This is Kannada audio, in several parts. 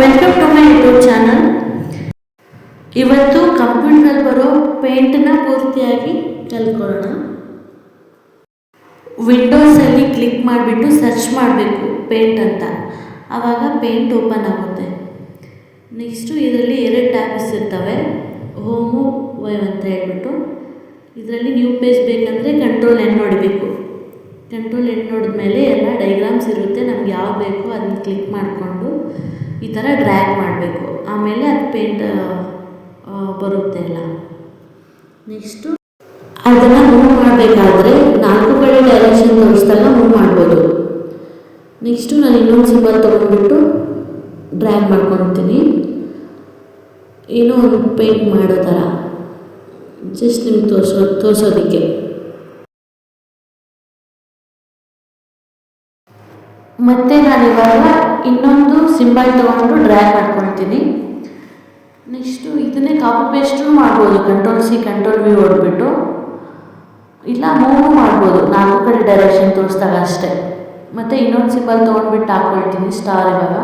Welcome to my YouTube channel. ಇವತ್ತು ಕಂಪ್ಯೂಟರ್ನಲ್ಲಿ ಬರೋ ಪೇಂಟನ್ನ ಪೂರ್ತಿಯಾಗಿ ಕಲ್ತ್ಕೊಳ್ಳೋಣ. ವಿಂಡೋಸಲ್ಲಿ ಕ್ಲಿಕ್ ಮಾಡಿಬಿಟ್ಟು ಸರ್ಚ್ ಮಾಡಬೇಕು ಪೇಂಟ್ ಅಂತ, ಆವಾಗ ಪೇಂಟ್ ಓಪನ್ ಆಗುತ್ತೆ. ನೆಕ್ಸ್ಟು ಇದರಲ್ಲಿ 2 ಟ್ಯಾಬ್ಸ್ ಇರ್ತವೆ, ಹೋಮು ವೈವ್ ಅಂತ ಹೇಳ್ಬಿಟ್ಟು. ಇದರಲ್ಲಿ ನ್ಯೂ ಪೇಜ್ ಬೇಕಂದರೆ ಕಂಟ್ರೋಲ್ N ಹೊಡಿಬೇಕು. ಕಂಟ್ರೋಲ್ N ಹೊಡೆದ್ಮೇಲೆ ಎಲ್ಲ ಡೈಗ್ರಾಮ್ಸ್ ಇರುತ್ತೆ, ನಮ್ಗೆ ಯಾವ ಬೇಕೋ ಅದನ್ನ ಕ್ಲಿಕ್ ಮಾಡಿಕೊಂಡು ಈ ಥರ ಡ್ರ್ಯಾಗ್ ಮಾಡಬೇಕು. ಆಮೇಲೆ ಅದು ಪೇಂಟ್ ಬರುತ್ತೆ ಎಲ್ಲ. ನೆಕ್ಸ್ಟು ಅದನ್ನು ಮೂವ್ ಮಾಡಬೇಕಾದ್ರೆ 4 ಕಡೆ ಡೈರೆಕ್ಷನ್ ತೋರಿಸ್ದಾಗ ಮೂವ್ ಮಾಡ್ಬೋದು. ನೆಕ್ಸ್ಟು ನಾನು ಇನ್ನೊಂದು ಸಿಂಬಲ್ ತೊಗೊಂಡ್ಬಿಟ್ಟು ಡ್ರ್ಯಾಗ್ ಮಾಡ್ಕೊತೀನಿ, ಏನೋ ಒಂದು ಪೇಂಟ್ ಮಾಡೋ ಥರ, ಜಸ್ಟ್ ನಿಮ್ಗೆ ತೋರಿಸೋದಕ್ಕೆ. ಮತ್ತು ನಾನಿವಾಗ ಇನ್ನೊಂದು ಸಿಂಬಲ್ ತೊಗೊಂಡು ಡ್ರ್ಯಾಗ್ ಮಾಡ್ಕೊಳ್ತೀನಿ. ನೆಕ್ಸ್ಟು ಇದನ್ನೇ ಕಾಪಿ ಪೇಸ್ಟು ಮಾಡ್ಬೋದು, ಕಂಟ್ರೋಲ್ C ಕಂಟ್ರೋಲ್ V ಹೊಡೆದ್ಬಿಟ್ಟು, ಇಲ್ಲ ಮೂವ್ ಮಾಡ್ಬೋದು 4 ಕಡೆ ಡೈರೆಕ್ಷನ್ ತೋರಿಸ್ದಾಗ ಅಷ್ಟೇ. ಮತ್ತು ಇನ್ನೊಂದು ಸಿಂಬಲ್ ತೊಗೊಂಡ್ಬಿಟ್ಟು ಹಾಕ್ಕೊಳ್ತೀನಿ, ಸ್ಟಾರ್. ಇವಾಗ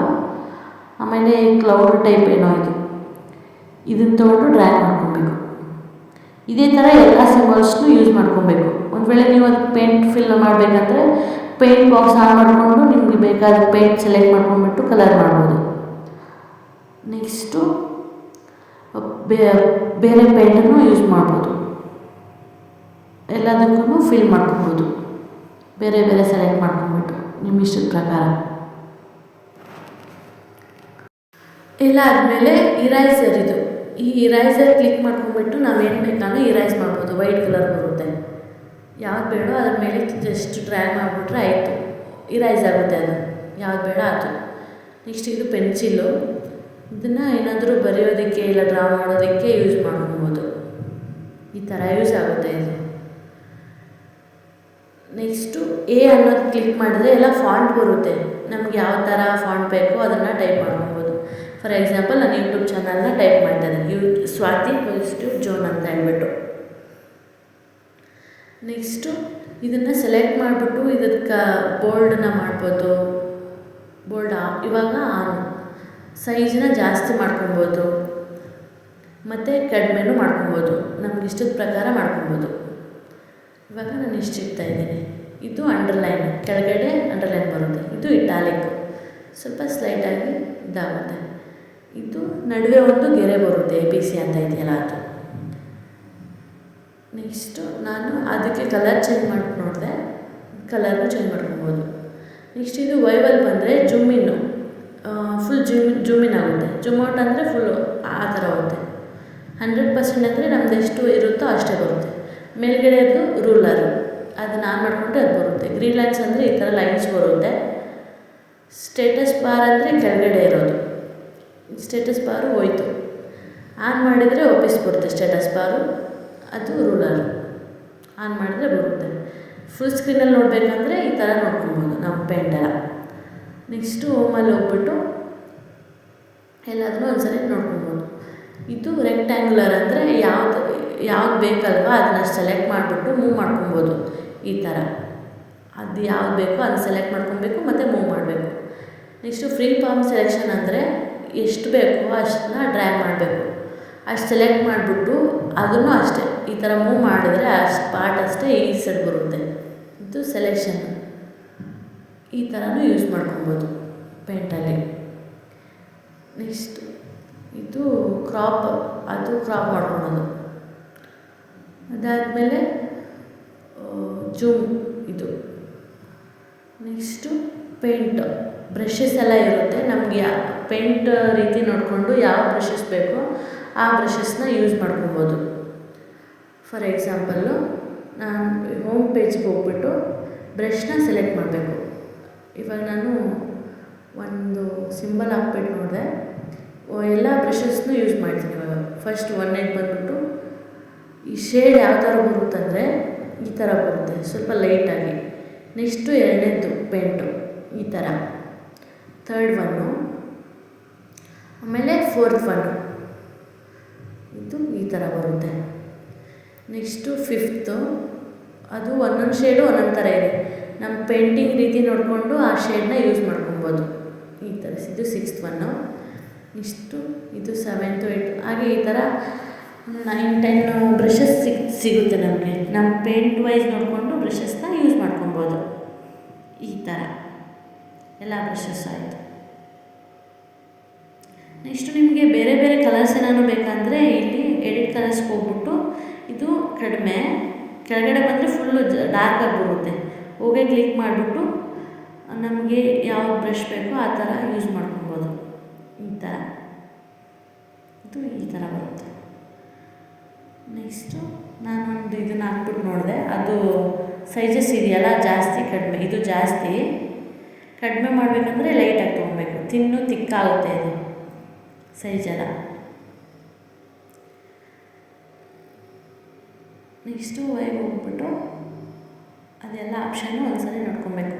ಆಮೇಲೆ ಕ್ಲೌಡ್ ಟೈಪ್ ಏನೋ ಇದನ್ನು ತೊಗೊಂಡು ಡ್ರ್ಯಾಗ್ ಮಾಡ್ಕೊಬೇಕು. ಇದೇ ಥರ ಎಲ್ಲ ಸಿಂಬಲ್ಸ್ನು ಯೂಸ್ ಮಾಡ್ಕೊಬೇಕು. ಒಂದು ವೇಳೆ ನೀವು ಅದಕ್ಕೆ ಪೇಂಟ್ ಫಿಲ್ ಮಾಡಬೇಕಂದ್ರೆ ಪೇಂಟ್ ಬಾಕ್ಸ್ ಆನ್ ಮಾಡಿಕೊಂಡು ನಿಮಗೆ ಬೇಕಾದ ಪೇಂಟ್ ಸೆಲೆಕ್ಟ್ ಮಾಡ್ಕೊಂಡ್ಬಿಟ್ಟು ಕಲರ್ ಮಾಡ್ಬೋದು. ನೆಕ್ಸ್ಟು ಬೇರೆ ಪೇಂಟನ್ನು ಯೂಸ್ ಮಾಡ್ಬೋದು, ಎಲ್ಲದಕ್ಕೂ ಫಿಲ್ ಮಾಡ್ಕೊಬೋದು, ಬೇರೆ ಬೇರೆ ಸೆಲೆಕ್ಟ್ ಮಾಡ್ಕೊಂಡ್ಬಿಟ್ಟು ನಿಮ್ಮ ಇಷ್ಟದ ಪ್ರಕಾರ. ಎಲ್ಲ ಆದಮೇಲೆ ಇರೈಸರ್, ಈ ಇರೈಸರ್ ಕ್ಲಿಕ್ ಮಾಡ್ಕೊಂಡ್ಬಿಟ್ಟು ನಾವೇನು ಬೇಕಾದ್ರೂ ಇರೈಸ್ ಮಾಡ್ಬೋದು. ವೈಟ್ ಕಲರ್ ಬರುತ್ತೆ, ಯಾವ್ದು ಬೇಡೋ ಅದ್ರ ಮೇಲೆ ಜಸ್ಟ್ ಡ್ರ್ಯಾಗ್ ಮಾಡಿಬಿಟ್ರೆ ಆಯಿತು, ಇರೈಸ್ ಆಗುತ್ತೆ. ಅದು ಯಾವ್ದು ಬೇಡ ಅದು. ನೆಕ್ಸ್ಟ್ ಇದು ಪೆನ್ಸಿಲು, ಇದನ್ನು ಏನಾದರೂ ಬರೆಯೋದಕ್ಕೆ ಇಲ್ಲ ಡ್ರಾ ಮಾಡೋದಕ್ಕೆ ಯೂಸ್ ಮಾಡ್ಕೊಬೋದು. ಈ ಥರ ಯೂಸ್ ಆಗುತ್ತೆ ಇದು. ನೆಕ್ಸ್ಟು A ಅನ್ನೋದು ಕ್ಲಿಕ್ ಮಾಡಿದ್ರೆ ಎಲ್ಲ ಫಾಂಟ್ ಬರುತ್ತೆ, ನಮ್ಗೆ ಯಾವ ಥರ ಫಾಂಟ್ ಬೇಕೋ ಅದನ್ನು ಟೈಪ್ ಮಾಡ್ಕೊಬೋದು. ಫಾರ್ ಎಕ್ಸಾಂಪಲ್ ನಾನು ಯೂಟ್ಯೂಬ್ ಚಾನಲ್ನ ಟೈಪ್ ಮಾಡ್ತಾಯಿದ್ದೀನಿ, ಸ್ವಾತಿ ಪಾಸಿಟಿವ್ ಜೋನ್ ಅಂತ ಹೇಳ್ಬಿಟ್ಟು. ನೆಕ್ಸ್ಟು ಇದನ್ನು ಸೆಲೆಕ್ಟ್ ಮಾಡಿಬಿಟ್ಟು ಇದಕ್ಕೆ ಬೋಲ್ಡನ್ನ ಮಾಡ್ಬೋದು. ಇವಾಗ ಸೈಜನ್ನ ಜಾಸ್ತಿ ಮಾಡ್ಕೊಬೋದು ಮತ್ತು ಕಡಿಮೆನೂ ಮಾಡ್ಕೊಬೋದು, ನಮ್ಗೆ ಇಷ್ಟದ ಪ್ರಕಾರ ಮಾಡ್ಕೊಬೋದು. ಇವಾಗ ನಾನು ಇಷ್ಟು ಇಡ್ತಾಯಿದ್ದೀನಿ. ಇದು ಅಂಡರ್ಲೈನ್, ಕೆಳಗಡೆ ಅಂಡರ್ಲೈನ್ ಬರುತ್ತೆ. ಇದು ಇಟಾಲಿಕ್, ಸ್ವಲ್ಪ ಸ್ಲೈಟಾಗಿ ಇದಾಗುತ್ತೆ. ಇದು ನಡುವೆ ಒಂದು ಗೆರೆ ಬರುತ್ತೆ, ABC ಅಂತ ಇದೆಯಲ್ಲ ಅದು. ನೆಕ್ಸ್ಟು ನಾನು ಅದಕ್ಕೆ ಕಲರ್ ಚೇಂಜ್ ಮಾಡಿ ನೋಡಿದೆ, ಕಲರ್ನು ಚೇಂಜ್ ಮಾಡ್ಕೊಬೋದು. ನೆಕ್ಸ್ಟ್ ಇದು ವೈವಲ್ ಬಂದರೆ ಜೂಮಿನ್ನು, ಫುಲ್ ಜೂಮಿನ್ ಆಗುತ್ತೆ. ಜೂಮ್ ಔಟ್ ಅಂದರೆ ಫುಲ್ಲು ಆ ಥರ ಹೋಗುತ್ತೆ. 100% ಅಂದರೆ ನಮ್ದು ಎಷ್ಟು ಇರುತ್ತೋ ಅಷ್ಟೇ ಬರುತ್ತೆ. ಮೇಲ್ಗಡೆದು ರೂಲರು, ಅದನ್ನು ಆನ್ ಮಾಡಿಕೊಂಡ್ರೆ ಅದು ಬರುತ್ತೆ. ಗ್ರೀನ್ ಲೈನ್ಸ್ ಅಂದರೆ ಈ ಥರ ಲೈನ್ಸ್ ಬರುತ್ತೆ. ಸ್ಟೇಟಸ್ ಬಾರ್ ಅಂದರೆ ಕೆಳಗಡೆ ಇರೋದು, ಸ್ಟೇಟಸ್ ಬಾರು ಹೋಯ್ತು. ಆನ್ ಮಾಡಿದರೆ ವಾಪಸ್ ಬರುತ್ತೆ ಸ್ಟೇಟಸ್ ಬಾರು, ಅದು ರೂಲರು. ಆನ್ ಮಾಡಿದ್ರೆ ಬರುತ್ತೆ. ಫುಲ್ ಸ್ಕ್ರೀನಲ್ಲಿ ನೋಡಬೇಕಂದ್ರೆ ಈ ಥರ ನೋಡ್ಕೊಬೋದು ನಮ್ಮ ಪೇಂಟೆಲ್ಲ. ನೆಕ್ಸ್ಟು ಹೋಮಲ್ಲಿ ಹೋಗ್ಬಿಟ್ಟು ಎಲ್ಲದನ್ನೂ ಒಂದ್ಸರಿ ನೋಡ್ಕೊಬೋದು. ಇದು ರೆಕ್ಟ್ಯಾಂಗ್ಯುಲರ್ ಅಂದರೆ ಯಾವ್ದು ಬೇಕಲ್ವ ಅದನ್ನ ಸೆಲೆಕ್ಟ್ ಮಾಡಿಬಿಟ್ಟು ಮೂವ್ ಮಾಡ್ಕೊಬೋದು. ಈ ಥರ ಅದು ಯಾವ್ದು ಬೇಕೋ ಅದನ್ನ ಸೆಲೆಕ್ಟ್ ಮಾಡ್ಕೊಬೇಕು ಮತ್ತು ಮೂವ್ ಮಾಡಬೇಕು. ನೆಕ್ಸ್ಟು ಫ್ರೀ ಫಾರ್ಮ್ ಸೆಲೆಕ್ಷನ್ ಅಂದರೆ ಎಷ್ಟು ಬೇಕೋ ಅಷ್ಟನ್ನ ಡ್ರ್ಯಾಗ್ ಮಾಡಬೇಕು. ಅಷ್ಟು ಸೆಲೆಕ್ಟ್ ಮಾಡಿಬಿಟ್ಟು ಅದನ್ನು ಅಷ್ಟೇ ಈ ಥರ ಮೂವ್ ಮಾಡಿದ್ರೆ ಅಷ್ಟು ಪಾರ್ಟ್ ಅಷ್ಟೇ ಈ ಸೈಡ್ ಬರುತ್ತೆ. ಇದು ಸೆಲೆಕ್ಷನ್, ಈ ಥರನೂ ಯೂಸ್ ಮಾಡ್ಕೊಬೋದು ಪೇಂಟಲ್ಲಿ. ನೆಕ್ಸ್ಟ್ ಇದು ಕ್ರಾಪ್, ಅದು ಕ್ರಾಪ್ ಮಾಡ್ಕೊಳೋದು. ಅದಾದಮೇಲೆ ಜೂಮ್ ಇದು. ನೆಕ್ಸ್ಟು ಪೇಂಟ್ ಬ್ರಷಸ್ ಎಲ್ಲ ಇರುತ್ತೆ, ನಮಗೆ ಪೇಂಟ್ ರೀತಿ ನೋಡಿಕೊಂಡು ಯಾವ ಬ್ರಷಸ್ ಬೇಕೋ ಆ ಬ್ರಷಸ್ನ ಯೂಸ್ ಮಾಡ್ಕೊಬೋದು. ಫಾರ್ ಎಕ್ಸಾಂಪಲ್ಲು ನಾನು ಹೋಮ್ ಪೇಜ್ಗೆ ಹೋಗ್ಬಿಟ್ಟು ಬ್ರಷ್ನ ಸೆಲೆಕ್ಟ್ ಮಾಡಬೇಕು. ಇವಾಗ ನಾನು ಒಂದು ಸಿಂಬಲ್ ಹಾಕ್ಬಿಟ್ಟು ನೋಡಿದೆ, ಎಲ್ಲ ಬ್ರಷಸ್ನೂ ಯೂಸ್ ಮಾಡ್ತೀನಿ. ಇವಾಗ ಫಸ್ಟ್ 1 ಬಂದ್ಬಿಟ್ಟು ಈ ಶೇಡ್ ಯಾವ ಥರ ಬರುತ್ತಂದರೆ ಈ ಥರ ಬರುತ್ತೆ, ಸ್ವಲ್ಪ ಲೈಟಾಗಿ. ನೆಕ್ಸ್ಟು 2ನೇದು ಪೇಂಟು ಈ ಥರ, 3rd ಒನ್ನು, ಆಮೇಲೆ 4th ಒನ್ನು, ಇದು ಈ ಥರ ಬರುತ್ತೆ. ನೆಕ್ಸ್ಟು 5th, ಅದು ಒಂದೊಂದು ಶೇಡು ಒಂದೊಂದು ಥರ ಇದೆ. ನಮ್ಮ ಪೇಂಟಿಂಗ್ ರೀತಿ ನೋಡಿಕೊಂಡು ಆ ಶೇಡನ್ನ ಯೂಸ್ ಮಾಡ್ಕೊಬೋದು. ಈ ಥರ ಇದು 6th ಒನ್ನು. ಇಷ್ಟು ಇದು 7 to 8 ಹಾಗೆ ಈ ಥರ 9-10 ಬ್ರಷಸ್ ಸಿಗುತ್ತೆ ನಮಗೆ. ನಮ್ಮ ಪೇಂಟ್ ವೈಸ್ ನೋಡಿಕೊಂಡು ಬ್ರಷಸ್ನ ಯೂಸ್ ಮಾಡ್ಕೊಬೋದು. ಈ ಥರ ಎಲ್ಲ ಬ್ರಷಸ್ ಆಯಿತು. ನೆಕ್ಸ್ಟು ನಿಮಗೆ ಬೇರೆ ಬೇರೆ ಕಲರ್ಸ್ ಏನಾದ್ರು ಬೇಕಂದರೆ ಇಲ್ಲಿ ಎಡಿಟ್ ಕಲರ್ಸ್ಗೆ ಹೋಗ್ಬಿಟ್ಟು ಇದು ಕಡಿಮೆ ಕೆಳಗಡೆ ಬಂದರೆ ಫುಲ್ಲು ಡಾರ್ಕ್ ಆಗಿಬಿಡುತ್ತೆ. ಹೋಗೇ ಕ್ಲಿಕ್ ಮಾಡಿಬಿಟ್ಟು ನಮಗೆ ಯಾವ ಬ್ರಷ್ ಬೇಕೋ ಆ ಥರ ಯೂಸ್ ಮಾಡ್ಕೊಬೋದು. ಈ ಥರ ಇದು ಈ ಥರ ಬರುತ್ತೆ. ನೆಕ್ಸ್ಟು ನಾನೊಂದು ಇದನ್ನು ಹಾಕ್ಬಿಟ್ಟು ನೋಡಿದೆ, ಅದು ಸೈಜಸ್ ಇದೆಯಲ್ಲ ಜಾಸ್ತಿ ಕಡಿಮೆ, ಇದು ಜಾಸ್ತಿ ಕಡಿಮೆ ಮಾಡಬೇಕಂದ್ರೆ ಲೈಟಾಗಿ ತೊಗೊಬೇಕು, ತಿನ್ನು ತಿಕ್ಕಾಗುತ್ತೆ ಇದು ಸೈಜೆಲ್ಲ. ನೆಕ್ಸ್ಟು ವೈಗೆ ಹೋಗ್ಬಿಟ್ಟು ಅದೆಲ್ಲ ಆಪ್ಷನ್ನು ಒಂದ್ಸರಿ ನೋಡ್ಕೊಬೇಕು.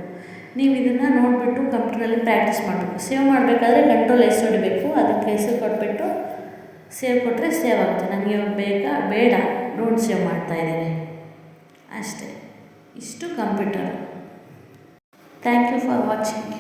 ನೀವು ಇದನ್ನು ನೋಡಿಬಿಟ್ಟು ಕಂಪ್ಯೂಟ್ರಲ್ಲಿ ಪ್ರಾಕ್ಟೀಸ್ ಮಾಡಬೇಕು. ಸೇವ್ ಮಾಡಬೇಕಾದ್ರೆ ಕಂಟ್ರೋಲ್ S ಹೊಡಿಬೇಕು, ಅದಕ್ಕೆ ಹೆಸರು ಕೊಟ್ಬಿಟ್ಟು ಸೇವ್ ಕೊಟ್ಟರೆ ಸೇವ್ ಆಗುತ್ತೆ. ನನಗೆ ಬೇಡ ಡೋಂಟ್ ಸೇವ್ ಮಾಡ್ತಾಯಿದ್ದೀನಿ ಅಷ್ಟೇ. ಇಷ್ಟು computer. Thank you for watching.